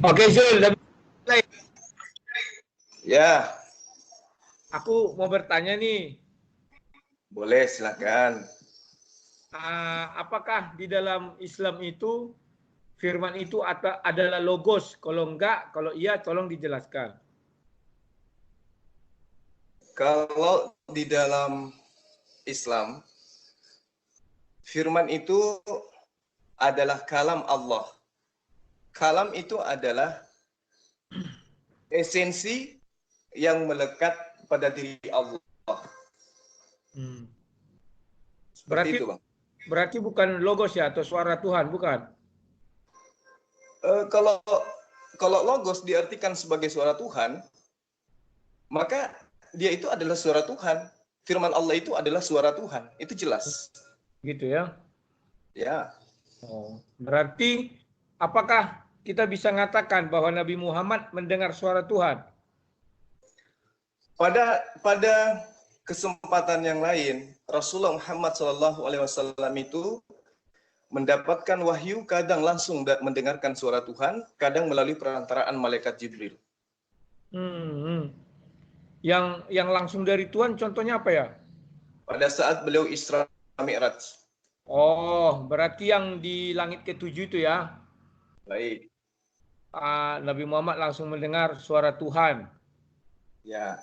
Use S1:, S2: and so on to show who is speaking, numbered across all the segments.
S1: Oke, Zul, mulai.
S2: Ya,
S1: Aku mau bertanya nih,
S2: boleh silakan.
S1: apakah di dalam Islam itu firman itu adalah logos? Kalau enggak, kalau iya tolong dijelaskan.
S2: Kalau di dalam Islam, firman itu adalah kalam Allah. Kalam itu adalah esensi yang melekat pada diri Allah.
S1: Hmm.
S2: Seperti
S1: Berarti
S2: itu, Bang.
S1: berarti bukan logos ya atau suara Tuhan, bukan?
S2: Kalau kalau logos diartikan sebagai suara Tuhan, maka dia itu adalah suara Tuhan. Firman Allah itu adalah suara Tuhan. Itu jelas.
S1: Gitu ya.
S2: Ya.
S1: Oh, berarti apakah kita bisa mengatakan bahwa Nabi Muhammad mendengar suara Tuhan?
S2: Pada kesempatan yang lain, Rasulullah Muhammad SAW itu mendapatkan wahyu, kadang langsung mendengarkan suara Tuhan, kadang melalui perantaraan malaikat Jibril.
S1: Hmm, hmm. Yang langsung dari Tuhan contohnya apa ya?
S2: Pada saat beliau Isra Mi'raj.
S1: Oh, berarti yang di langit ketujuh itu ya?
S2: Baik.
S1: Nabi Muhammad langsung mendengar suara Tuhan.
S2: Ya.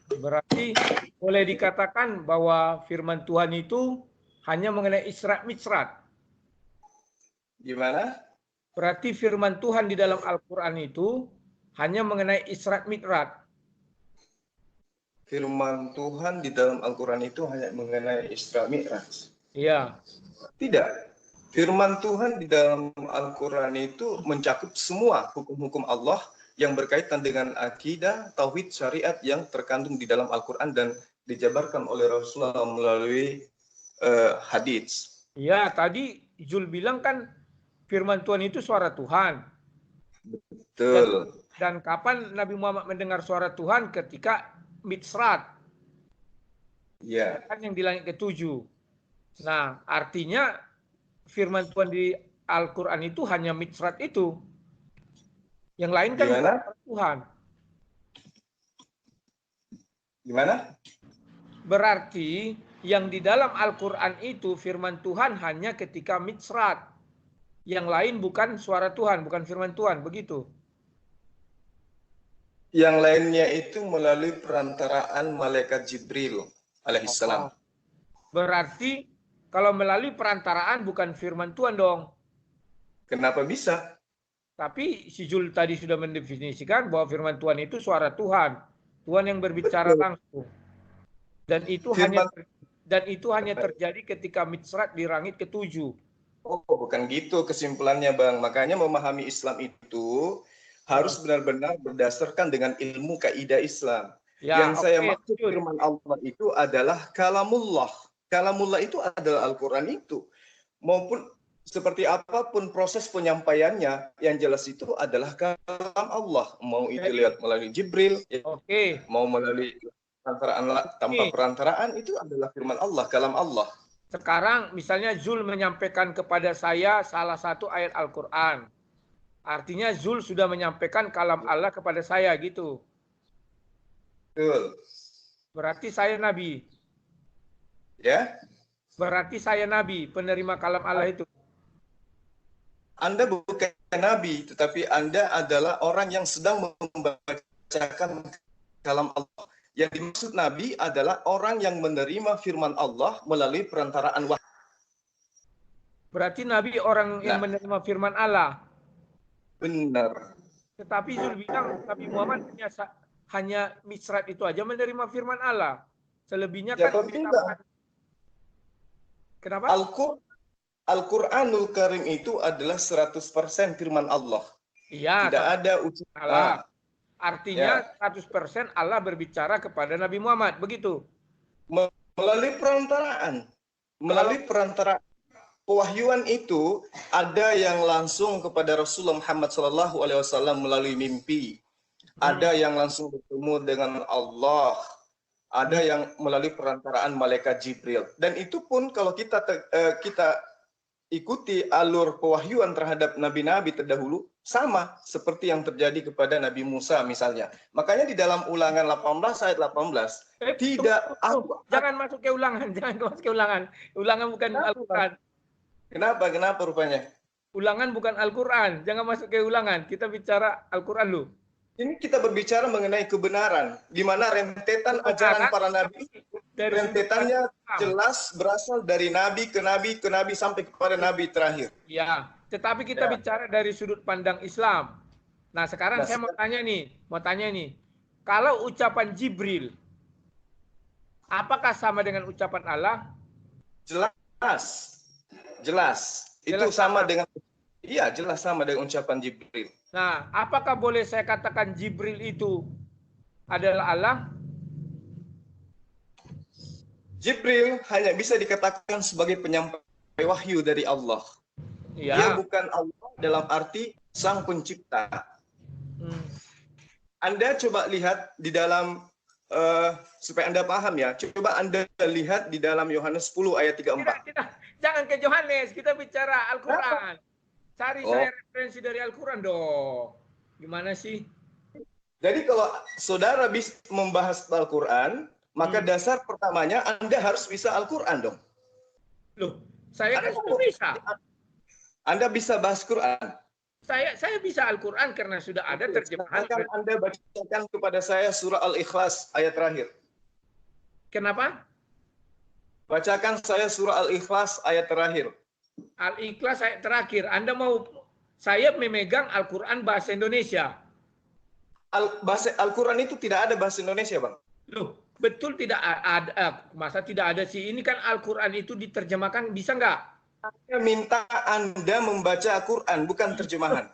S1: Berarti boleh dikatakan bahwa firman Tuhan itu hanya mengenai Isra Mi'raj.
S2: Gimana?
S1: Berarti firman Tuhan di dalam Al-Quran itu hanya mengenai Isra Mi'raj.
S2: Firman Tuhan di dalam Al-Quran itu hanya mengenai Isra Mi'raj.
S1: Iya.
S2: Tidak. Firman Tuhan di dalam Al-Quran itu mencakup semua hukum-hukum Allah yang berkaitan dengan akidah, tauhid, syariat yang terkandung di dalam Al-Quran dan dijabarkan oleh Rasulullah melalui hadits.
S1: Iya, tadi Zul bilang kan firman Tuhan itu suara Tuhan. Dan
S2: Betul.
S1: dan kapan Nabi Muhammad mendengar suara Tuhan? Ketika Mi'raj,
S2: Ya.
S1: kan yang di langit ketujuh. Nah, artinya firman Tuhan di Al-Quran itu hanya Mi'raj itu. Yang lain kan bukan
S2: Gimana?
S1: suara Tuhan.
S2: Gimana?
S1: Berarti yang di dalam Al-Quran itu firman Tuhan hanya ketika Mi'raj. Yang lain bukan suara Tuhan, bukan firman Tuhan, begitu.
S2: Yang lainnya itu melalui perantaraan malaikat Jibril alaihissalam.
S1: Oh, berarti kalau melalui perantaraan bukan firman Tuhan dong.
S2: Kenapa bisa?
S1: Tapi si Jul tadi sudah mendefinisikan bahwa firman Tuhan itu suara Tuhan. Tuhan yang berbicara
S2: Betul.
S1: langsung. Dan itu hanya
S2: Firman
S1: terjadi ketika Mi'raj di langit ketujuh.
S2: Oh, bukan gitu kesimpulannya, Bang. Makanya memahami Islam itu harus benar-benar berdasarkan dengan ilmu kaidah Islam.
S1: Ya,
S2: Yang saya
S1: oke,
S2: maksud
S1: lanjut.
S2: firman Allah itu adalah kalamullah. Kalamullah itu adalah Al-Quran itu. Maupun seperti apapun proses penyampaiannya, yang jelas itu adalah kalam Allah. Mau itu
S1: Jadi,
S2: lihat melalui Jibril,
S1: oke.
S2: mau melalui perantaraan tanpa
S1: Nih,
S2: perantaraan, itu adalah firman Allah, kalam Allah.
S1: sekarang misalnya Zul menyampaikan kepada saya salah satu ayat Al-Quran. Artinya Zul sudah menyampaikan kalam Allah kepada saya gitu.
S2: Betul.
S1: Berarti saya Nabi.
S2: Ya.
S1: Berarti saya Nabi, penerima kalam Allah itu.
S2: Anda bukan nabi, tetapi Anda adalah orang yang sedang membacakan kalam Allah. Yang dimaksud nabi adalah orang yang menerima firman Allah melalui perantaraan wahyu.
S1: Berarti Nabi orang yang
S2: Nah,
S1: menerima firman Allah.
S2: benar.
S1: Tetapi Zul bilang Nabi Muhammad hanya Mi'raj itu aja menerima firman Allah. Selebihnya
S2: Ya,
S1: kan
S2: tidak.
S1: kenapa?
S2: Al-Quranul Karim itu adalah 100% firman Allah.
S1: Iya,
S2: Tidak
S1: tapi
S2: ada ucapan.
S1: Allah. Artinya
S2: Ya,
S1: 100% Allah berbicara kepada Nabi Muhammad, begitu.
S2: melalui perantaraan.
S1: Kalau
S2: Melalui perantaraan pewahyuan itu ada yang langsung kepada Rasulullah Muhammad SAW melalui mimpi. Ada yang langsung bertemu dengan Allah. Ada yang melalui perantaraan malaikat Jibril. Dan itu pun kalau kita ikuti alur pewahyuan terhadap nabi-nabi terdahulu, Sama seperti yang terjadi kepada Nabi Musa misalnya. Makanya di dalam Ulangan 18 ayat 18 tidak
S1: jangan masuk ke Ulangan, jangan masuk ke Ulangan. Ulangan bukan Al-Qur'an.
S2: Kenapa rupanya?
S1: Ulangan bukan Al-Qur'an, jangan masuk ke Ulangan. Kita bicara Al-Qur'an lu.
S2: Ini kita berbicara mengenai kebenaran, di mana rentetan ajaran para nabi, rentetannya jelas berasal dari nabi ke nabi ke nabi sampai kepada nabi terakhir.
S1: Ya, tetapi kita bicara dari sudut pandang Islam. Nah, sekarang saya mau tanya nih, kalau ucapan Jibril, apakah sama dengan ucapan Allah?
S2: Jelas. Itu sama dengan, iya jelas sama dengan ucapan Jibril.
S1: Nah, apakah boleh saya katakan Jibril itu adalah Allah?
S2: Jibril hanya bisa dikatakan sebagai penyampai wahyu dari Allah.
S1: Ya.
S2: Dia bukan Allah dalam arti sang pencipta. Anda coba lihat di dalam, supaya Anda paham ya, coba Anda lihat di dalam Yohanes 10 ayat 34.
S1: Jangan ke Yohanes, kita bicara Al-Quran. Cari saya referensi dari Al-Quran dong. Gimana sih?
S2: Jadi kalau saudara bisa membahas Al-Quran, maka dasar pertamanya Anda harus bisa Al-Quran dong.
S1: Loh, saya kan sudah bisa.
S2: Anda bisa bahas Quran?
S1: Saya bisa Al-Quran karena sudah ada terjemahan.
S2: Anda bacakan kepada saya surah Al-Ikhlas ayat terakhir.
S1: Kenapa?
S2: Bacakan saya surah Al-Ikhlas ayat terakhir.
S1: Al-Ikhlas ayat terakhir. Anda mau saya memegang Al-Quran bahasa Indonesia.
S2: Al-Quran itu tidak ada bahasa Indonesia, Bang.
S1: Loh, betul tidak ada. Masa tidak ada sih? Ini kan Al-Quran itu diterjemahkan, bisa nggak?
S2: Saya minta Anda membaca Al-Quran, bukan terjemahan.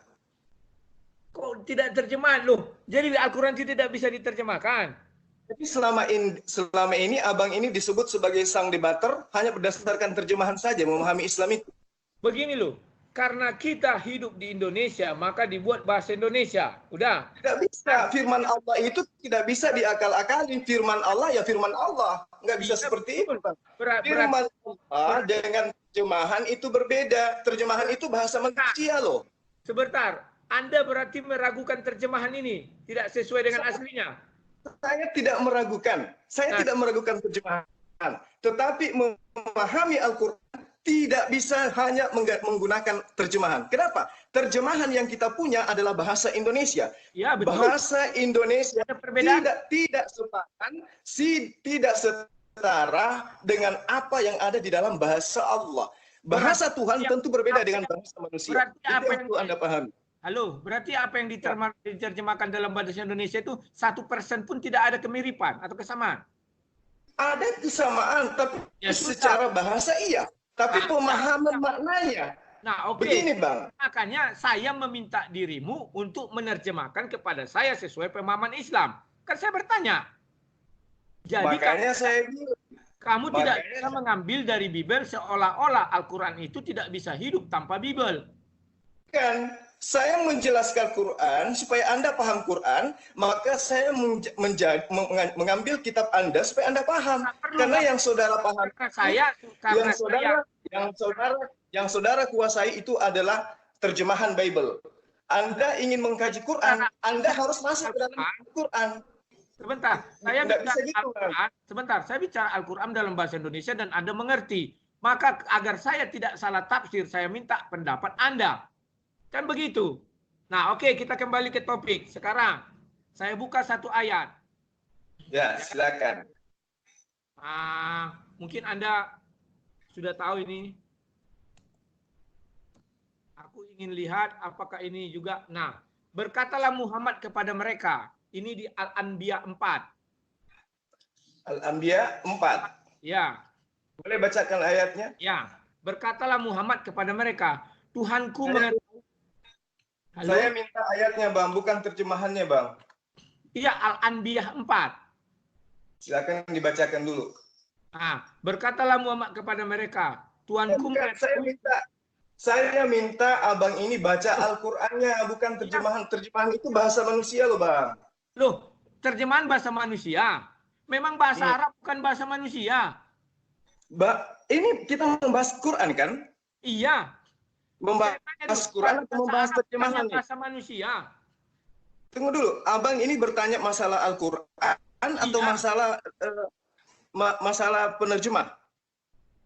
S1: Kok tidak terjemahan? Loh, jadi Al-Quran tidak bisa diterjemahkan?
S2: Jadi selama ini abang ini disebut sebagai sang debater hanya berdasarkan terjemahan saja memahami Islam itu.
S1: Begini loh, karena kita hidup di Indonesia maka dibuat bahasa Indonesia. Udah.
S2: Tidak bisa. Firman Allah itu tidak bisa diakal-akalin. Firman Allah ya firman Allah. Nggak bisa seperti itu, Bang. Firman Allah dengan terjemahan itu berbeda. Terjemahan itu bahasa manusia loh.
S1: Sebentar, Anda berarti meragukan terjemahan ini tidak sesuai dengan aslinya.
S2: Saya tidak meragukan. Saya tidak meragukan terjemahan. Tetapi memahami Al-Quran tidak bisa hanya menggunakan terjemahan. Kenapa? Terjemahan yang kita punya adalah bahasa Indonesia.
S1: Ya, betul.
S2: Bahasa Indonesia tidak sepadan, tidak setara dengan apa yang ada di dalam bahasa Allah. Bahasa Tuhan tentu berbeda dengan bahasa manusia.
S1: Berarti apa yang
S2: Anda pahami?
S1: Halo, berarti apa yang diterjemahkan dalam bahasa Indonesia itu 1% pun tidak ada kemiripan atau kesamaan?
S2: Ada kesamaan, tapi secara bahasa iya. Tapi pemahaman maknanya.
S1: Nah, oke.
S2: Begini, Bang.
S1: Makanya saya meminta dirimu untuk menerjemahkan kepada saya sesuai pemahaman Islam. Kan saya bertanya. Jadi
S2: makanya saya bilang.
S1: Kamu tidak bisa mengambil dari Bible seolah-olah Al-Quran itu tidak bisa hidup tanpa Bible.
S2: Kan, saya menjelaskan Quran supaya Anda paham Quran, maka saya mengambil kitab Anda supaya Anda paham. Karena yang saudara paham, yang saudara kuasai itu adalah terjemahan Bible. Anda ingin mengkaji Quran, Anda harus masuk ke dalam Quran.
S1: Sebentar, saya bicara Al-Quran dalam bahasa Indonesia dan Anda mengerti. Maka agar saya tidak salah tafsir, saya minta pendapat Anda. Kan begitu. Nah, oke, kita kembali ke topik. Sekarang, saya buka satu ayat.
S2: Ya, silakan.
S1: Mungkin Anda sudah tahu ini. Aku ingin lihat apakah ini juga. Nah, berkatalah Muhammad kepada mereka. Ini di Al-Anbiya 4.
S2: Al-Anbiya 4.
S1: Ya.
S2: Boleh bacakan ayatnya?
S1: Ya. Berkatalah Muhammad kepada mereka, Tuhanku mengetahui.
S2: Saya minta ayatnya, Bang, bukan terjemahannya, Bang.
S1: Iya, Al-Anbiya 4.
S2: Silakan dibacakan dulu.
S1: Berkatalah Muhammad kepada mereka, Tuhanku mengetahui.
S2: Saya minta abang ini baca Al-Qur'annya, bukan terjemahan. Terjemahan itu bahasa manusia loh, Bang.
S1: Loh, terjemahan bahasa manusia. Memang bahasa Arab bukan bahasa manusia.
S2: Ini kita membahas Quran kan?
S1: Iya. Saya tanya
S2: Membahas
S1: dulu,
S2: Quran atau
S1: bahasa
S2: membahas
S1: Arab
S2: terjemahan
S1: bukannya
S2: nih?
S1: bahasa manusia?
S2: Tunggu dulu, abang ini bertanya masalah Al-Quran atau
S1: Iya,
S2: masalah penerjemah?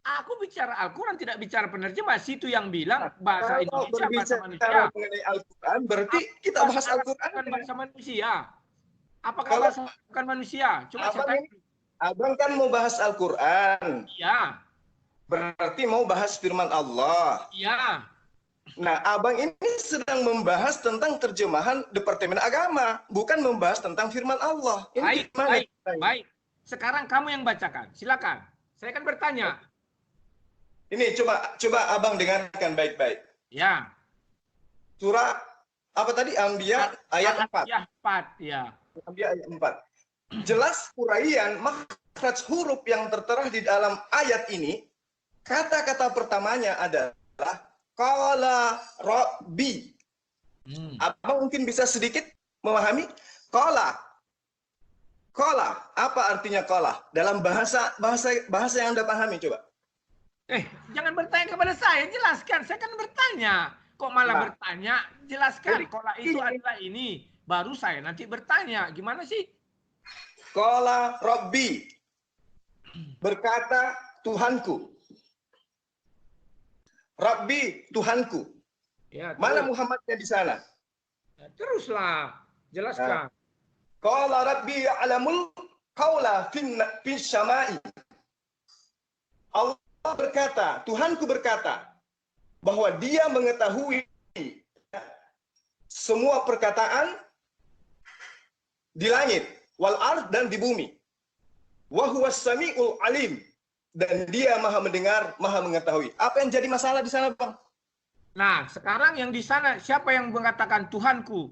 S1: aku bicara Al-Quran, tidak bicara penerjemah. Situ yang bilang
S2: Nah,
S1: bahasa
S2: kalau
S1: Indonesia, bahasa
S2: berbicara
S1: manusia.
S2: mengenai Al-Quran, berarti
S1: Apa
S2: kita
S1: bahasa
S2: bahas
S1: Arab
S2: Al-Quran.
S1: bukan bahasa manusia? Apakah
S2: Kalau
S1: bahasa Arab bukan manusia? Coba saya
S2: abang
S1: tanya.
S2: ini, abang kan mau bahas Al-Quran,
S1: Iya,
S2: berarti mau bahas firman Allah.
S1: iya.
S2: Nah, abang ini sedang membahas tentang terjemahan Departemen Agama, bukan membahas tentang firman Allah. Ini
S1: Baik,
S2: gimana?
S1: baik, baik. Sekarang kamu yang bacakan. Silakan. Saya kan bertanya.
S2: Ini coba abang dengarkan baik-baik.
S1: Ya.
S2: Surah apa tadi? Anbiya ayat 4.
S1: Al-Anbiya 4, ya.
S2: Anbiya ayat 4. Jelas uraian makhraj huruf yang tertera di dalam ayat ini, kata-kata pertamanya adalah qala rabbi. Abang mungkin bisa sedikit memahami qala. Qala, apa artinya qala? Dalam bahasa yang Anda pahami coba.
S1: Jangan bertanya kepada saya, jelaskan. Saya kan bertanya. Kok malah bertanya? Jelaskan. Qala itu adalah ini. Baru saya nanti bertanya. Gimana sih?
S2: Qala rabbi. Berkata Tuhanku. Rabbi, Tuhanku.
S1: Ya,
S2: mana Muhammadnya di sana?
S1: Ya, teruslah, jelaskan.
S2: Qala rabbi ya'lamul qawla fin syama'i. Allah berkata, Tuhanku berkata, bahwa dia mengetahui semua perkataan di langit, wal ard, dan di bumi. Wa huwas sami'ul alim. Dan dia maha mendengar, maha mengetahui. Apa yang jadi masalah di sana, Bang?
S1: Nah, sekarang yang di sana, siapa yang mengatakan Tuhanku?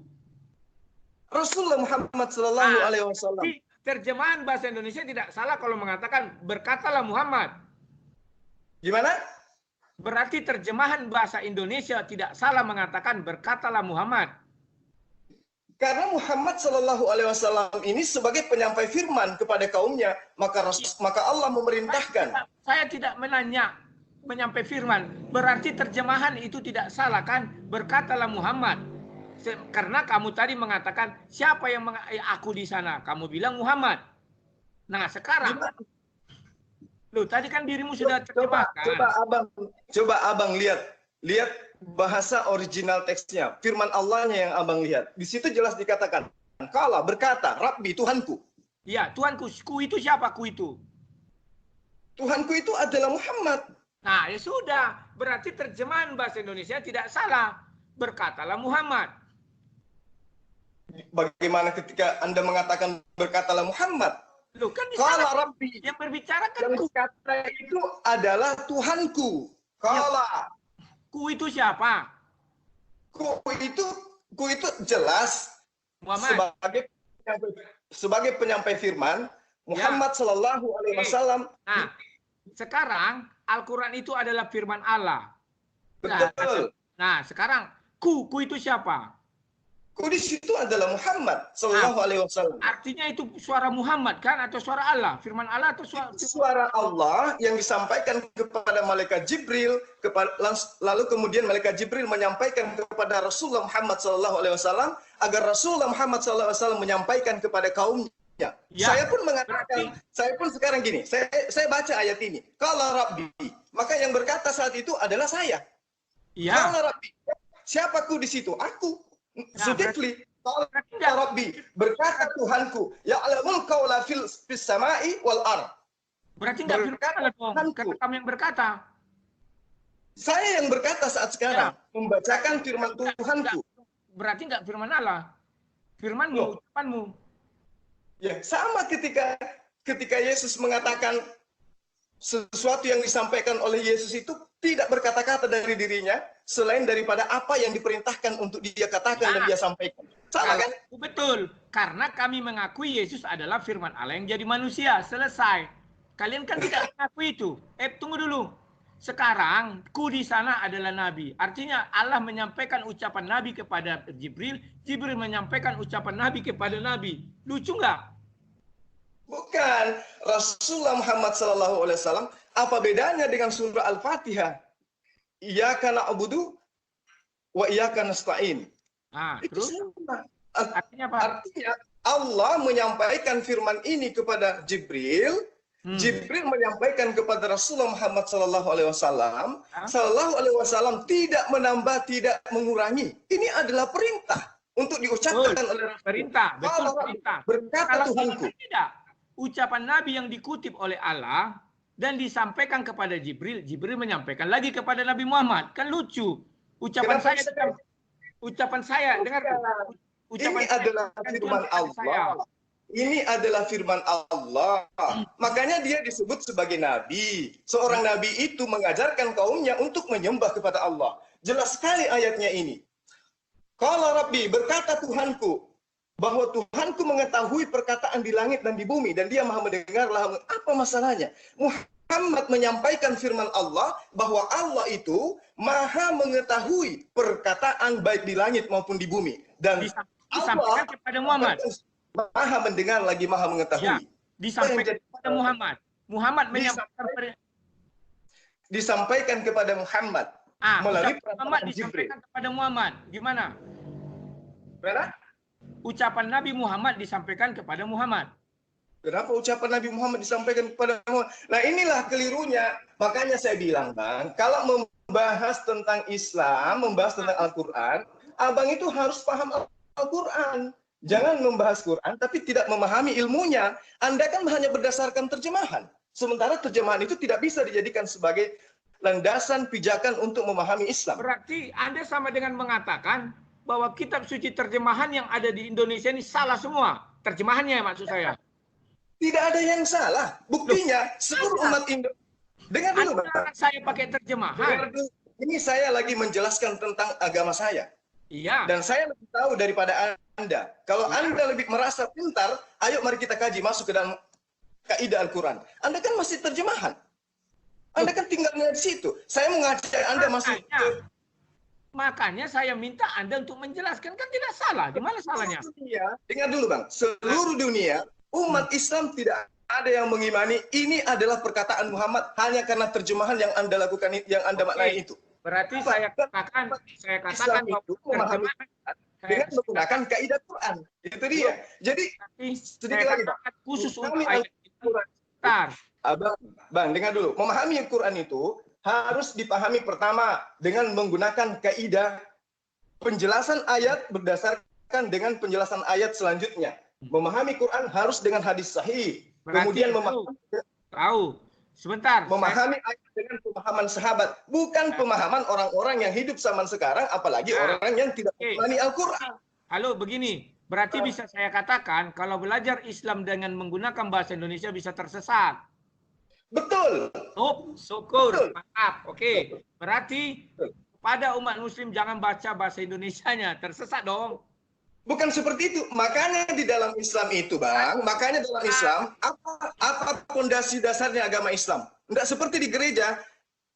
S2: Rasulullah Muhammad Sallallahu Alaihi Wasallam.
S1: Terjemahan bahasa Indonesia tidak salah kalau mengatakan berkatalah Muhammad.
S2: Gimana?
S1: Berarti terjemahan bahasa Indonesia tidak salah mengatakan berkatalah Muhammad.
S2: Karena Muhammad Sallallahu Alaihi Wasallam ini sebagai penyampai firman kepada kaumnya, maka Allah memerintahkan.
S1: Saya tidak menanya menyampai firman. Berarti terjemahan itu tidak salah kan? Berkatalah Muhammad. Karena kamu tadi mengatakan siapa yang aku di sana? Kamu bilang Muhammad. Nah sekarang, loh tadi kan dirimu sudah terjemahkan.
S2: Coba abang lihat bahasa original teksnya, firman Allahnya yang abang lihat. Di situ jelas dikatakan, kala berkata, Rabbi, Tuhanku.
S1: Ya, Tuhanku. Ku itu siapa? Ku itu.
S2: Tuhanku itu adalah Muhammad.
S1: Nah, ya sudah. Berarti terjemahan bahasa Indonesia tidak salah. Berkatalah Muhammad.
S2: Bagaimana ketika Anda mengatakan berkatalah Muhammad?
S1: Loh, kan di
S2: Kala
S1: sana
S2: Rabbi.
S1: yang berbicara kan
S2: yang kata itu adalah Tuhanku. Kala.
S1: Ya. Ku itu siapa?
S2: Ku itu jelas
S1: Muhammad.
S2: sebagai penyampai firman Muhammad Sallallahu Alaihi Wasallam.
S1: Nah, sekarang Al-Quran itu adalah firman Allah.
S2: Betul.
S1: Nah, sekarang ku itu siapa?
S2: Ku di situ adalah Muhammad Sallallahu Alaihi Wasallam.
S1: Artinya itu suara Muhammad kan atau suara Allah? Firman Allah atau
S2: suara Allah yang disampaikan kepada malaikat Jibril, lalu kemudian malaikat Jibril menyampaikan kepada Rasulullah Muhammad Sallallahu Alaihi Wasallam agar Rasulullah Muhammad Sallallahu Alaihi Wasallam menyampaikan kepada kaumnya. Ya. Saya pun mengatakan, saya pun sekarang gini, saya baca ayat ini. Kalau Rabbi, maka yang berkata saat itu adalah saya.
S1: Ya.
S2: Kalau Rabbi, siapaku di situ? Aku. Sudahly. Kalau Rabbi, berkata Tuhanku, ya'lamul qawla fis sama'i wal ard.
S1: Berarti enggak berkata dong, kata kamu yang berkata.
S2: Saya yang berkata saat sekarang, membacakan firman Tuhanku.
S1: Berarti enggak firman Allah. Firmanmu, ucapanmu.
S2: Ya, sama ketika Yesus mengatakan sesuatu yang disampaikan oleh Yesus itu tidak berkata-kata dari dirinya selain daripada apa yang diperintahkan untuk dia katakan dan dia sampaikan. Salah kan?
S1: Betul. Karena kami mengakui Yesus adalah firman Allah yang jadi manusia. Selesai. Kalian kan tidak mengakui itu. Tunggu dulu. Sekarang ku di sana adalah nabi. Artinya Allah menyampaikan ucapan nabi kepada Jibril, Jibril menyampaikan ucapan nabi kepada nabi. Lucu nggak?
S2: Bukan. Rasulullah Muhammad SAW, apa bedanya dengan surah Al-Fatihah? Iyyaka na'budu wa iyyaka nasta'in.
S1: Nah,
S2: Itu
S1: terus
S2: sama.
S1: artinya apa?
S2: Artinya Allah menyampaikan firman ini kepada Jibril, Jibril menyampaikan kepada Rasulullah Muhammad SAW tidak menambah, tidak mengurangi. Ini adalah perintah untuk diucapkan oleh Rasul.
S1: Perintah, betul perintah.
S2: Berkata
S1: Kalau
S2: Tuhanku.
S1: tidak, ucapan Nabi yang dikutip oleh Allah dan disampaikan kepada Jibril, Jibril menyampaikan lagi kepada Nabi Muhammad. Kan lucu. Ucapan
S2: Kenapa
S1: saya, ucapan saya, dengar. Ucapan
S2: ini adalah firman Allah. Ini adalah firman Allah. Makanya dia disebut sebagai nabi. Seorang nabi itu mengajarkan kaumnya untuk menyembah kepada Allah. Jelas sekali ayatnya ini. Qala Rabbi, berkata Tuhanku, bahwa Tuhanku mengetahui perkataan di langit dan di bumi, dan dia maha mendengar. Apa masalahnya? Muhammad menyampaikan firman Allah, bahwa Allah itu maha mengetahui perkataan baik di langit maupun di bumi. Dan
S1: disampaikan kepada Muhammad.
S2: Maha mendengar lagi maha mengetahui.
S1: Ya, disampaikan kepada Muhammad. Muhammad
S2: disampaikan kepada Muhammad. Melalui
S1: Muhammad disampaikan kepada Muhammad. Gimana?
S2: Berapa?
S1: Ucapan Nabi Muhammad disampaikan kepada Muhammad.
S2: Kenapa ucapan Nabi Muhammad disampaikan kepada Muhammad? Nah, inilah kelirunya. Makanya saya bilang, Bang, kalau membahas tentang Islam, membahas tentang Al-Quran, Abang itu harus paham Al-Quran. Jangan membahas Quran, tapi tidak memahami ilmunya. Anda kan hanya berdasarkan terjemahan. Sementara terjemahan itu tidak bisa dijadikan sebagai landasan pijakan untuk memahami Islam.
S1: Berarti Anda sama dengan mengatakan bahwa kitab suci terjemahan yang ada di Indonesia ini salah semua. Terjemahannya maksud saya.
S2: Tidak ada yang salah. Buktinya seluruh umat Indonesia. Dengar dulu, Bang.
S1: Saya pakai terjemahan.
S2: Ini saya lagi menjelaskan tentang agama saya.
S1: Iya.
S2: Dan saya lebih tahu daripada Anda. Kalau Anda lebih merasa pintar, ayo mari kita kaji masuk ke dalam kaidah Al-Quran. Anda kan masih terjemahan. Anda kan tinggalnya di situ. Saya mengajak Anda masuk ke...
S1: Makanya saya minta Anda untuk menjelaskan. Kan tidak salah. Di mana salahnya?
S2: Dengar dulu, Bang. Seluruh dunia, umat Islam tidak ada yang mengimani ini adalah perkataan Muhammad hanya karena terjemahan yang Anda lakukan, yang Anda maknai itu.
S1: Berarti saya katakan bahwa terjemahan
S2: dengan menggunakan kaidah Quran. Itu dia. Jadi sedikit lagi, Bang.
S1: Khusus untuk ayat Quran.
S2: Bang, dengar dulu. Memahami Al-Quran itu harus dipahami pertama dengan menggunakan kaidah penjelasan ayat berdasarkan dengan penjelasan ayat selanjutnya. Memahami Quran harus dengan hadis sahih. Kemudian memahami memahami ayat dengan pemahaman sahabat, bukan pemahaman orang-orang yang hidup zaman sekarang, apalagi orang yang tidak memahami Al-Quran.
S1: Halo, begini. Berarti bisa saya katakan kalau belajar Islam dengan menggunakan bahasa Indonesia bisa tersesat.
S2: Betul.
S1: Oh, syukur. Maaf. Oke. Berarti pada umat muslim jangan baca bahasa Indonesianya. Tersesat dong.
S2: Bukan seperti itu. Makanya di dalam Islam itu, Bang. Makanya dalam Islam, apa fondasi dasarnya agama Islam? Tidak seperti di gereja.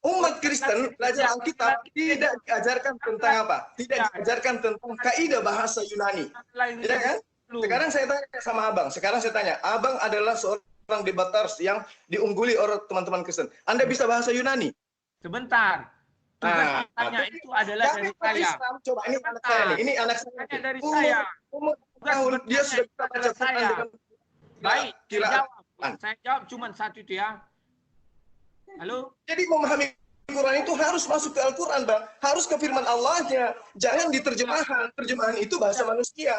S2: Umat Kristen belajar Alkitab tidak diajarkan tentang apa? Tidak diajarkan tentang kaidah bahasa Yunani. Ya kan? Sekarang saya tanya sama Abang. Sekarang saya tanya, Abang adalah seorang debaters yang diungguli oleh teman-teman Kristen. Anda bisa bahasa Yunani?
S1: Sebentar. Tugas tanya itu adalah dari saya.
S2: Islam, coba ini anak saya nih. Ini anak saya.
S1: Tanya dari saya.
S2: Tahun dia sudah bisa baca Quran dengan
S1: baik. Saya jawab cuma satu itu ya. Halo.
S2: Jadi memahami Quran itu harus masuk ke Al-Quran, Bang. Harus ke firman Allahnya. Jangan diterjemahan. Terjemahan itu bahasa manusia.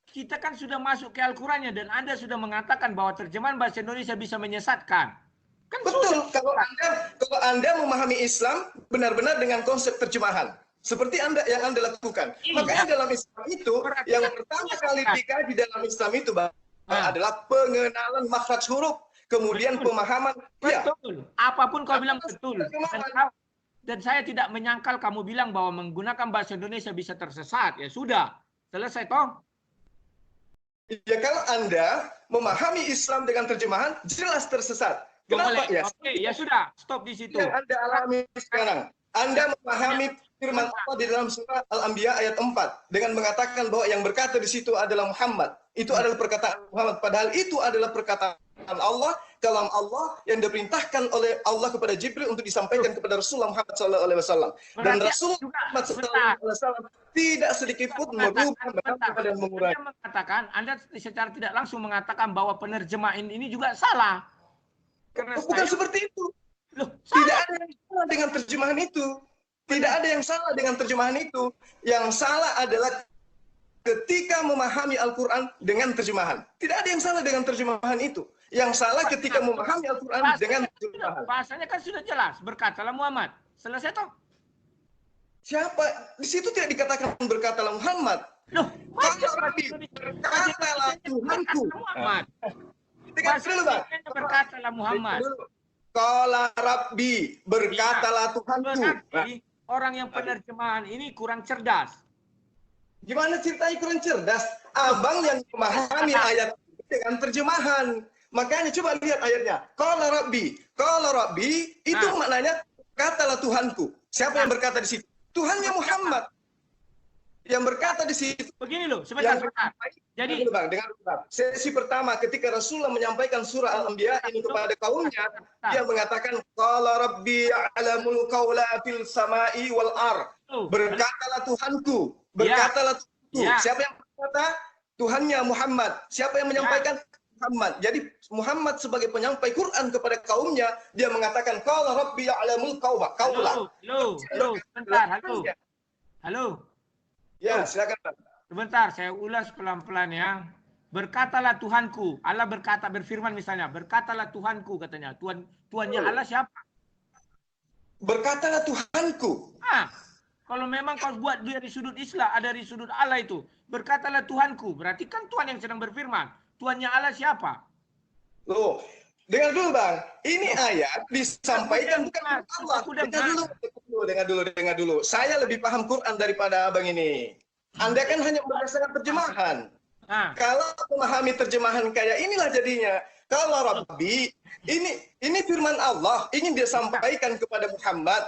S1: Kita kan sudah masuk ke Al-Qurannya dan Anda sudah mengatakan bahwa terjemahan bahasa Indonesia bisa menyesatkan. Kan
S2: betul. Kalau Anda memahami Islam benar-benar dengan konsep terjemahan. Seperti yang Anda lakukan. Makanya dalam Islam itu, yang pertama kali dikaji dalam Islam itu, Bang, adalah pengenalan makhraj huruf. Kemudian pemahaman.
S1: Betul. Apapun kau bilang betul. Dan saya tidak menyangkal kamu bilang bahwa menggunakan bahasa Indonesia bisa tersesat. Ya sudah. Selesai toh.
S2: Ya kalau Anda memahami Islam dengan terjemahan, jelas tersesat. Kenapa ya?
S1: Oke, ya sudah. Stop di situ.
S2: Yang Anda alami sekarang. Anda memahami firman Allah di dalam surah Al-Anbiya ayat 4 dengan mengatakan bahwa yang berkata di situ adalah Muhammad. Itu adalah perkataan Muhammad. Padahal itu adalah perkataan Allah, kalam Allah yang diperintahkan oleh Allah kepada Jibril untuk disampaikan kepada Rasulullah Muhammad SAW. Dan
S1: Berarti
S2: Rasulullah
S1: juga
S2: Muhammad
S1: sebentar.
S2: SAW tidak sedikit pun merubah, menambah dan mengurangi.
S1: Anda mengatakan, Anda secara tidak langsung mengatakan bahwa penerjemahan ini juga salah. Karena
S2: Bukan seperti itu.
S1: Loh,
S2: Tidak ada yang salah dengan terjemahan itu. Tidak ada yang salah dengan terjemahan itu. Yang salah adalah ketika memahami Al-Quran dengan terjemahan. Tidak ada yang salah dengan terjemahan itu. Yang salah ketika memahami Al-Quran dengan terjemahan.
S1: Bahasanya kan sudah jelas. Berkatalah Muhammad. Selesai toh?
S2: Siapa? Di situ tidak dikatakan berkatalah Muhammad.
S1: Loh,
S2: Kalau Rabbi, berkatalah Tuhanku.
S1: Muhammad.
S2: Dengar dulu, Bang.
S1: Berkatalah Muhammad.
S2: Qala Rabbi, berkatalah Tuhanku.
S1: Berarti orang yang penerjemahan ini kurang cerdas.
S2: Gimana ceritanya kurang cerdas? Abang yang memahami ayat dengan terjemahan. Makanya coba lihat ayatnya. Qala Rabbi itu maknanya katalah Tuhanku. Siapa yang berkata di situ? Tuhannya Muhammad. Yang berkata di situ.
S1: Begini loh, sebentar. Jadi,
S2: Bang, dengar Bang. Sesi pertama ketika Rasulullah menyampaikan surah Al-Anbiya ini kepada kaumnya, dia mengatakan qala Rabbi ya'lamul qawla fil sama'i wal ar. Berkatalah Tuhanku. Berkatalah Tuhanku. Siapa yang berkata? Tuhannya Muhammad. Siapa yang menyampaikan? Muhammad. Jadi Muhammad sebagai penyampai Quran kepada kaumnya, dia mengatakan qala Rabbi ya'lamul qawla.
S1: Sebentar, halo.
S2: Ya, silakan.
S1: Sebentar, saya ulas pelan-pelan ya. Berkatalah Tuhanku. Allah berkata, berfirman misalnya. Berkatalah Tuhanku katanya. Tuhannya Allah siapa?
S2: Berkatalah Tuhanku.
S1: Kalau memang kau buat dari sudut Islam, ada dari sudut Allah itu. Berkatalah Tuhanku. Berarti kan Tuhan yang sedang berfirman. Tuhannya Allah siapa?
S2: Loh, dengar dulu Bang. Ini ayat disampaikan bukan Allah. Dengar dulu. Saya lebih paham Quran daripada Abang ini. Anda kan hanya berdasarkan terjemahan. Kalau memahami terjemahan kayak inilah jadinya. Kalau Rabbi, ini firman Allah ingin disampaikan kepada Muhammad.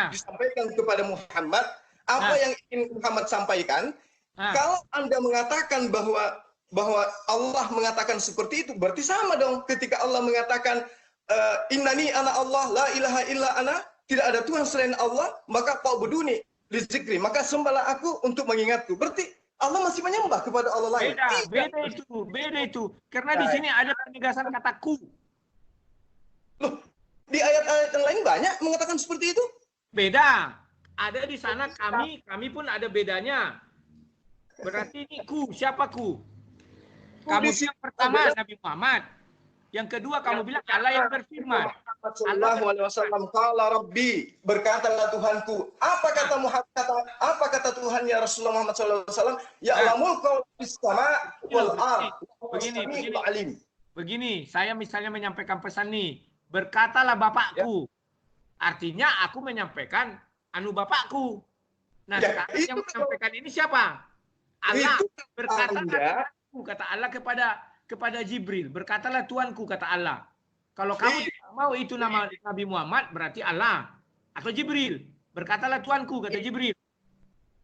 S2: Disampaikan kepada Muhammad. Apa yang ingin Muhammad sampaikan? Kalau Anda mengatakan bahwa Allah mengatakan seperti itu, berarti sama dong ketika Allah mengatakan innani ana Allah, la ilaha illa ana, tidak ada Tuhan selain Allah, maka fa'buduni lizikri, maka sembahlah aku untuk mengingatku. Berarti Allah masih menyembah kepada Allah lain.
S1: Beda itu. Karena di sini ada penegasan kata ku.
S2: Loh, di ayat-ayat yang lain banyak mengatakan seperti itu.
S1: Beda. Ada di sana kami pun ada bedanya. Berarti ini ku, siapa ku? Kamu yang pertama Nabi Muhammad. Yang kedua kamu bilang Allah yang berfirman.
S2: Sallallahu alaihi wasallam qala Rabbi, berkatalah Tuhanku. Apa kata Muhammad? Apa kata Tuhannya Rasulullah Muhammad sallallahu alaihi wasallam? Ya'lamul qawla fis sama' wal ard.
S1: Begini, saya misalnya menyampaikan pesan nih. Berkatalah Bapakku. Artinya aku menyampaikan anu Bapakku. Nah, sekarang yang menyampaikan ini siapa? Allah. Berkatalah kata Allah kepada Jibril. Berkatalah Tuanku kata Allah. Kalau kamu tidak mau itu nama Nabi Muhammad, berarti Allah atau Jibril. Berkatalah Tuanku kata Jibril.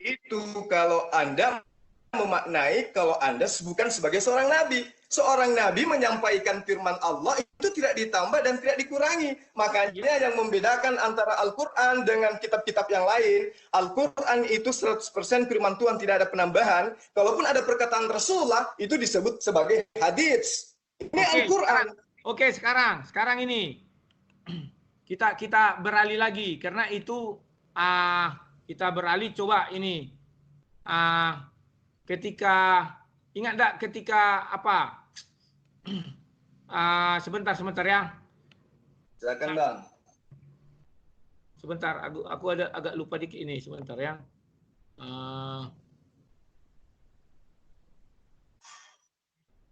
S2: Itu kalau Anda memaknai kalau Anda bukan sebagai seorang nabi. Seorang nabi menyampaikan firman Allah itu tidak ditambah dan tidak dikurangi. Makanya yang membedakan antara Al-Quran dengan kitab-kitab yang lain, Al-Quran itu 100% firman Tuhan, tidak ada penambahan. Kalaupun ada perkataan Rasulullah, itu disebut sebagai hadits. Ini Al-Quran.
S1: Oke, sekarang ini kita beralih lagi karena itu kita beralih coba ini ketika ingat enggak ketika apa sebentar ya.
S2: Silakan Bang.
S1: Sebentar, aku ada agak lupa dikit ini sebentar ya.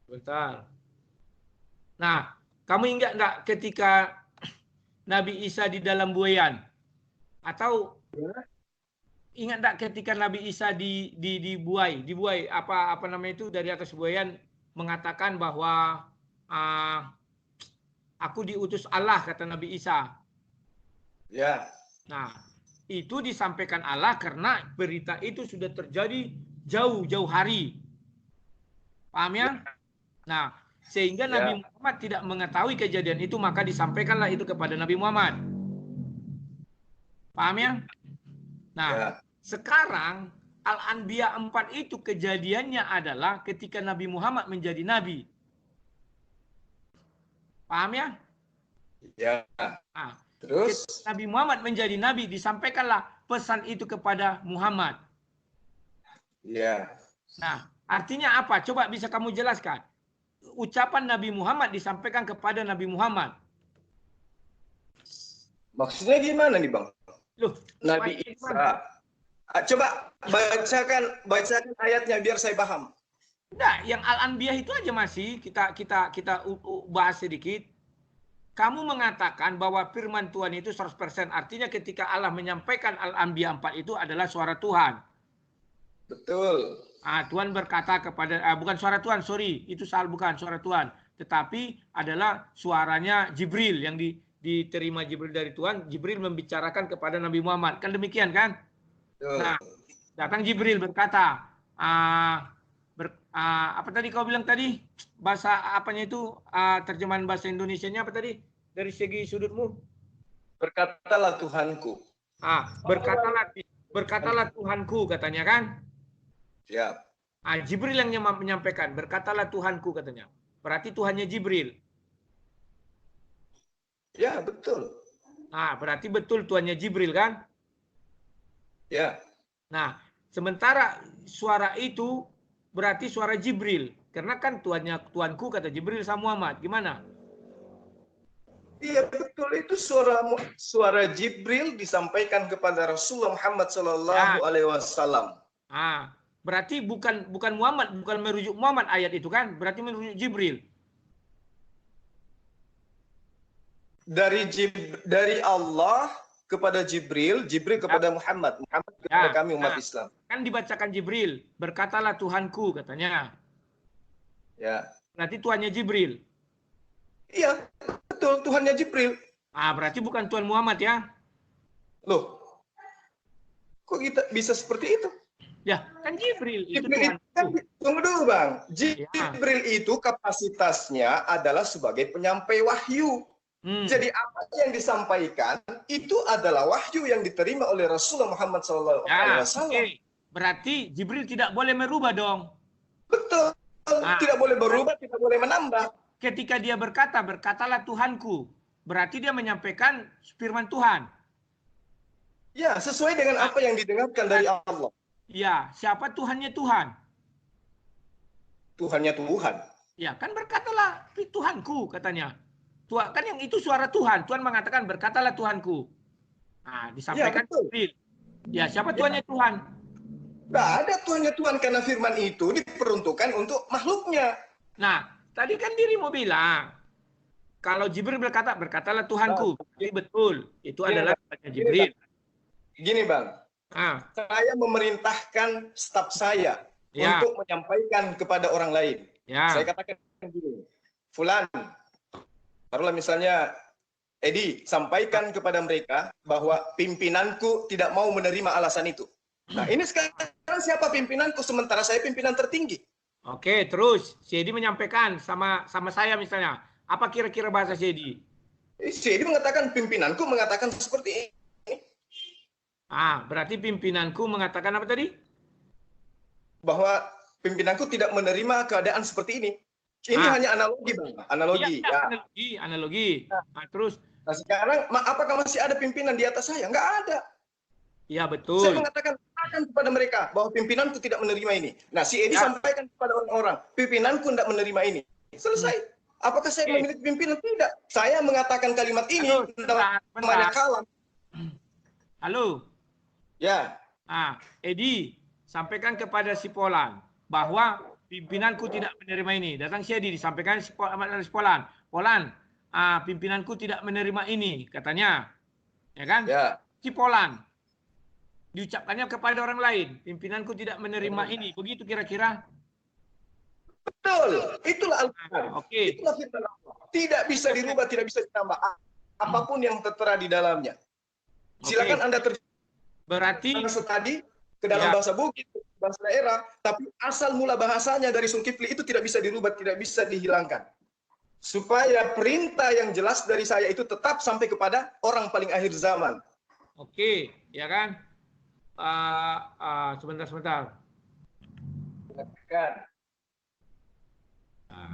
S1: Sebentar. Nah, kamu ingat enggak ketika Nabi Isa di dalam buayan? Atau ingat enggak ketika Nabi Isa dibuai apa namanya itu dari atas buayan mengatakan bahwa aku diutus Allah kata Nabi Isa.
S2: Ya.
S1: Nah, itu disampaikan Allah karena berita itu sudah terjadi jauh-jauh hari. Paham ya? Nah, Sehingga
S2: Ya.
S1: Nabi Muhammad tidak mengetahui kejadian itu, maka disampaikanlah itu kepada Nabi Muhammad. Paham ya? Nah,
S2: Ya.
S1: sekarang Al-Anbiya 4 itu kejadiannya adalah ketika Nabi Muhammad menjadi nabi. Paham ya?
S2: Ya.
S1: Nah,
S2: Terus?
S1: ketika Nabi Muhammad menjadi nabi, disampaikanlah pesan itu kepada Muhammad.
S2: Ya.
S1: Nah, artinya apa? Coba bisa kamu jelaskan. Ucapan Nabi Muhammad disampaikan kepada Nabi Muhammad.
S2: Maksudnya gimana nih, Bang?
S1: Loh,
S2: Nabi Isa. Coba bacakan ayatnya biar saya paham.
S1: Enggak, yang Al-Anbiya itu aja masih kita bahas sedikit. Kamu mengatakan bahwa firman Tuhan itu 100%, artinya ketika Allah menyampaikan Al-Anbiya 4 itu adalah suara Tuhan.
S2: Betul.
S1: Tuhan berkata kepada bukan suara Tuhan, sorry, itu salah, bukan suara Tuhan, tetapi adalah suaranya Jibril yang diterima Jibril dari Tuhan. Jibril membicarakan kepada Nabi Muhammad, kan demikian kan?
S2: Betul.
S1: Nah, datang Jibril berkata, apa tadi kau bilang tadi? Bahasa apanya itu, terjemahan bahasa Indonesianya apa tadi? Dari segi sudutmu?
S2: Berkatalah Tuhanku.
S1: Berkatalah Tuhanku, katanya kan?
S2: Siap.
S1: Jibril yang menyampaikan, berkatalah Tuhanku, katanya. Berarti Tuhannya Jibril.
S2: Ya, betul.
S1: Berarti betul Tuhannya Jibril kan?
S2: Ya.
S1: Nah, sementara suara itu berarti suara Jibril. Karena kan Tuanku kata Jibril sama Muhammad. Gimana?
S2: Iya, betul, itu suara Jibril disampaikan kepada Rasulullah Muhammad SAW.
S1: Berarti bukan Muhammad, bukan merujuk Muhammad ayat itu kan? Berarti merujuk Jibril.
S2: Dari Allah kepada Jibril, Jibril kepada Muhammad, Muhammad kepada kami umat Islam.
S1: Kan dibacakan Jibril, berkatalah Tuhanku, katanya.
S2: Ya.
S1: Berarti Tuhannya Jibril.
S2: Iya, betul, Tuhannya Jibril.
S1: Berarti bukan Tuhan Muhammad ya?
S2: Loh, kok kita bisa seperti itu?
S1: Ya, kan Jibril itu
S2: Jibril
S1: Tuhan.
S2: kan, tunggu dulu Bang. Jibril itu kapasitasnya adalah sebagai penyampai wahyu. Jadi apa yang disampaikan itu adalah wahyu yang diterima oleh Rasulullah Muhammad SAW.
S1: Okay. Berarti Jibril tidak boleh merubah dong.
S2: Betul, tidak boleh berubah, tidak boleh menambah.
S1: Ketika dia berkatalah Tuhanku, berarti dia menyampaikan firman Tuhan.
S2: Ya, sesuai dengan apa yang didengarkan dari Allah.
S1: Ya, siapa Tuhannya Tuhan?
S2: Tuhannya Tuhan.
S1: Ya, kan berkatalah Tuhanku, katanya. Tuhan, kan yang itu suara Tuhan. Tuhan mengatakan berkatalah Tuhanku. Disampaikan Jibril. Ya, siapa Tuhannya Tuhan?
S2: Tidak ada Tuhannya Tuhan karena firman itu diperuntukkan untuk makhluknya.
S1: Nah, tadi kan dirimu bilang kalau Jibril berkatalah Tuhanku. Jadi betul, itu adalah Tuhannya Jibril.
S2: Gini Bang, saya memerintahkan staf saya untuk menyampaikan kepada orang lain. Saya katakan gini, Fulan, taruhlah misalnya Edi, sampaikan kepada mereka bahwa pimpinanku tidak mau menerima alasan itu. Nah, ini sekarang siapa pimpinanku sementara saya pimpinan tertinggi?
S1: Oke, terus si Edi menyampaikan sama saya misalnya. Apa kira-kira bahasa si Edi?
S2: Si Edi mengatakan pimpinanku mengatakan seperti ini.
S1: Berarti pimpinanku mengatakan apa tadi?
S2: Bahwa pimpinanku tidak menerima keadaan seperti ini. Ini hanya analogi, Bang.
S1: Analogi. Terus?
S2: Nah, sekarang apakah masih ada pimpinan di atas saya? Enggak ada.
S1: Iya, betul.
S2: Saya mengatakan kepada mereka bahwa pimpinanku tidak menerima ini. Nah, si Edi sampaikan kepada orang-orang, pimpinanku tidak menerima ini. Selesai. Apakah saya memiliki pimpinan? Tidak. Saya mengatakan kalimat ini dalam banyak kalam.
S1: Halo.
S2: Ya.
S1: Edi, sampaikan kepada si Polan bahwa pimpinanku tidak menerima ini. Datang si Edi, disampaikan si Polan. Polan, pimpinanku tidak menerima ini, katanya. Ya kan?
S2: Ya.
S1: Si Polan. Diucapkannya kepada orang lain. Pimpinanku tidak menerima ini. Begitu kira-kira?
S2: Betul. Itulah Al-Quran. Itulah firman Allah. Tidak bisa dirubah, tidak bisa ditambah. Apapun yang tertera di dalamnya. Silakan Anda
S1: berarti
S2: tadi ke dalam bahasa Bugis, bahasa daerah, tapi asal mula bahasanya dari Zulkifli itu tidak bisa dirubah, tidak bisa dihilangkan. Supaya perintah yang jelas dari saya itu tetap sampai kepada orang paling akhir zaman.
S1: Oke, ya kan? Sebentar.
S2: Silakan.
S1: Nah,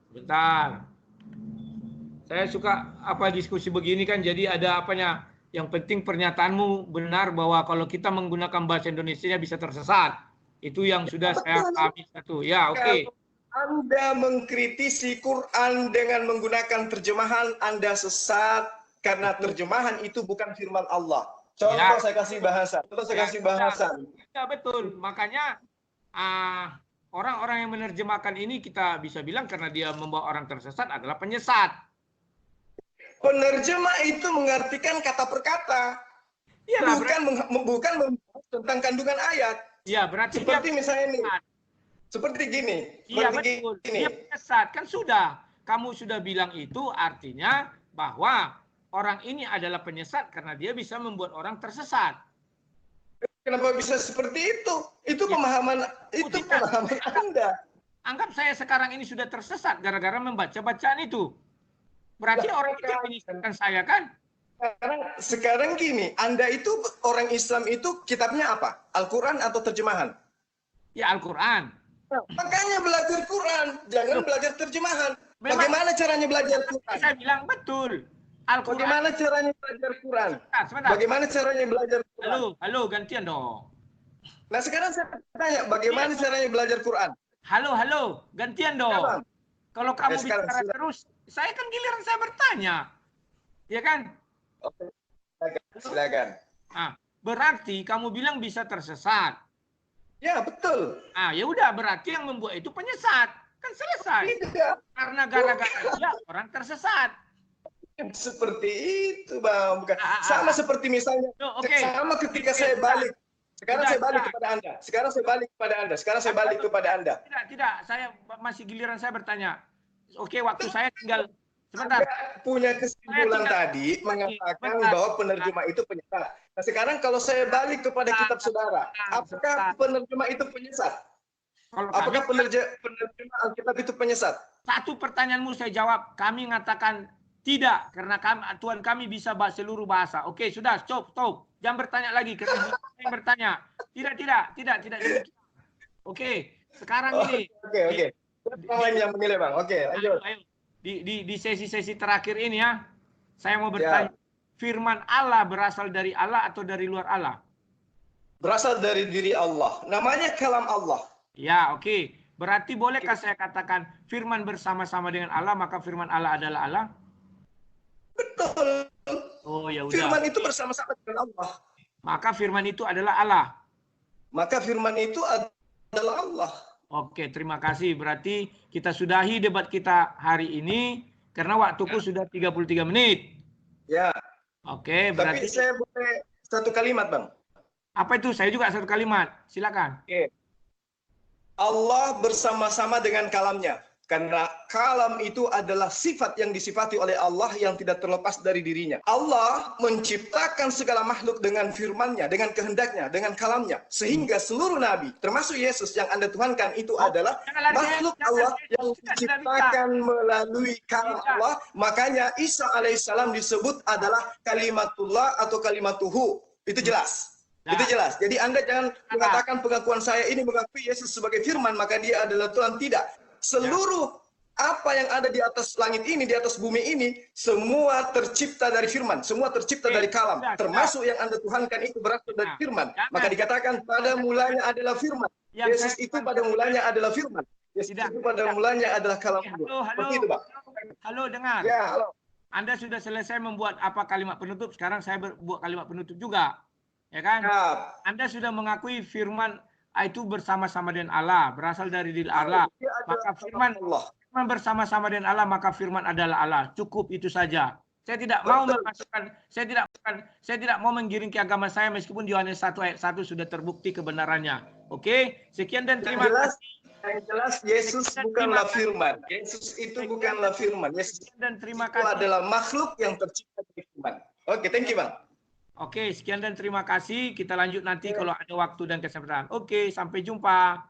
S1: sebentar. Saya suka diskusi begini kan, jadi ada apanya. Yang penting pernyataanmu benar bahwa kalau kita menggunakan bahasa Indonesia bisa tersesat. Itu yang sudah saya pahami satu. Ya, oke.
S2: Anda mengkritisi Quran dengan menggunakan terjemahan, Anda sesat karena terjemahan itu bukan firman Allah. Contoh saya kasih bahasa.
S1: Ya, betul. Makanya orang-orang yang menerjemahkan ini kita bisa bilang karena dia membawa orang tersesat adalah penyesat.
S2: Penerjemah itu mengartikan kata per kata. Ya, bukan membahas tentang kandungan ayat.
S1: Ya, berarti
S2: seperti misalnya ini. Seperti gini.
S1: Iya, betul. Dia penyesat. Kan sudah. Kamu sudah bilang itu artinya bahwa orang ini adalah penyesat karena dia bisa membuat orang tersesat.
S2: Kenapa bisa seperti itu? Itu pemahaman pemahaman Anda.
S1: Anggap saya sekarang ini sudah tersesat gara-gara membaca bacaan itu. Berarti orang itu menyesatkan saya kan?
S2: Sekarang gini, Anda itu orang Islam itu kitabnya apa? Al-Quran atau terjemahan?
S1: Ya, Al-Quran.
S2: Makanya belajar Quran, jangan belajar terjemahan. Bagaimana caranya belajar Quran?
S1: Saya bilang betul. Al-Quran.
S2: Bagaimana caranya belajar Quran? Bagaimana caranya belajar Quran?
S1: Halo, gantian dong.
S2: Nah, sekarang saya tanya, bagaimana caranya belajar Quran?
S1: Halo, gantian dong. Kalau kamu bicara terus, saya kan giliran saya bertanya. Ya kan?
S2: Oke. Silakan.
S1: Berarti kamu bilang bisa tersesat.
S2: Ya, betul.
S1: Ya udah, berarti yang membuat itu penyesat. Kan selesai.
S2: Tidak.
S1: Karena gara-gara dia orang tersesat.
S2: Seperti itu, Bang. Bukan. Sama seperti misalnya, sama ketika saya balik. Sekarang saya balik kepada Anda.
S1: Tidak. Saya masih giliran saya bertanya. Oke, waktu saya tinggal sebentar.
S2: Anda punya kesimpulan tadi mengatakan bahwa penerjemah itu penyesat. Nah, sekarang kalau saya balik kepada kitab saudara, apakah penerjemah itu penyesat? Apakah penerjemah Alkitab itu penyesat?
S1: Satu pertanyaanmu saya jawab. Kami mengatakan tidak, karena Tuhan kami bisa seluruh bahasa. Oke, sudah, stop. Jangan bertanya lagi, karena saya bertanya. Tidak. Oke, sekarang ini.
S2: Oke. Yang menilai, Bang. Oke, lanjut.
S1: Ayo. Di sesi-sesi terakhir ini ya, saya mau bertanya. Firman Allah berasal dari Allah atau dari luar Allah?
S2: Berasal dari diri Allah. Namanya kalam Allah.
S1: Ya, oke. Berarti bolehkah saya katakan firman bersama-sama dengan Allah, maka firman Allah adalah Allah?
S2: Betul.
S1: Oh, ya udah.
S2: Firman itu bersama-sama dengan Allah.
S1: Maka firman itu adalah Allah.
S2: Maka firman itu adalah Allah.
S1: Oke, terima kasih. Berarti kita sudahi debat kita hari ini karena waktuku sudah 33 menit.
S2: Ya.
S1: Oke, berarti.
S2: Tapi saya boleh satu kalimat, Bang.
S1: Apa itu? Saya juga satu kalimat. Silakan.
S2: Oke. Allah bersama-sama dengan kalamnya. Karena kalam itu adalah sifat yang disifati oleh Allah yang tidak terlepas dari dirinya. Allah menciptakan segala makhluk dengan firman-Nya, dengan kehendaknya, dengan kalamnya. Sehingga seluruh nabi, termasuk Yesus yang Anda tuhankan itu adalah makhluk Allah yang diciptakan melalui kalam Allah. Makanya Isa alaihissalam disebut adalah kalimatullah atau kalimatuhu. Itu jelas. Itu jelas. Jadi Anda jangan mengatakan pengakuan saya ini mengakui Yesus sebagai firman, maka dia adalah Tuhan. Tidak. Seluruh apa yang ada di atas langit ini, di atas bumi ini, semua tercipta dari firman, semua tercipta dari kalam. Termasuk yang Anda tuhankan itu berasal dari firman. Maka dikatakan pada mulanya adalah firman. Yesus itu pada mulanya adalah firman. Yesus itu pada mulanya adalah kalam. Seperti itu, Pak.
S1: Halo, dengar.
S2: Ya, halo.
S1: Anda sudah selesai membuat apa kalimat penutup, sekarang saya buat kalimat penutup juga. Ya kan? Anda sudah mengakui firman itu bersama-sama dengan Allah, berasal dari diri Allah. Maka firman bersama-sama dengan Allah, maka firman adalah Allah. Cukup itu saja. Saya tidak mau memasukkan, saya tidak mau menggiring ke agama saya meskipun di Yohanes 1 ayat 1 sudah terbukti kebenarannya. Oke? Sekian dan terima kasih.
S2: Yang jelas Yesus bukanlah firman. Yesus itu bukanlah firman. Yesus
S1: dan terima
S2: kasih. Itu adalah makhluk yang tercipta dari firman. Oke, thank you, Bang.
S1: Oke, sekian dan terima kasih. Kita lanjut nanti kalau ada waktu dan kesempatan. Oke, sampai jumpa.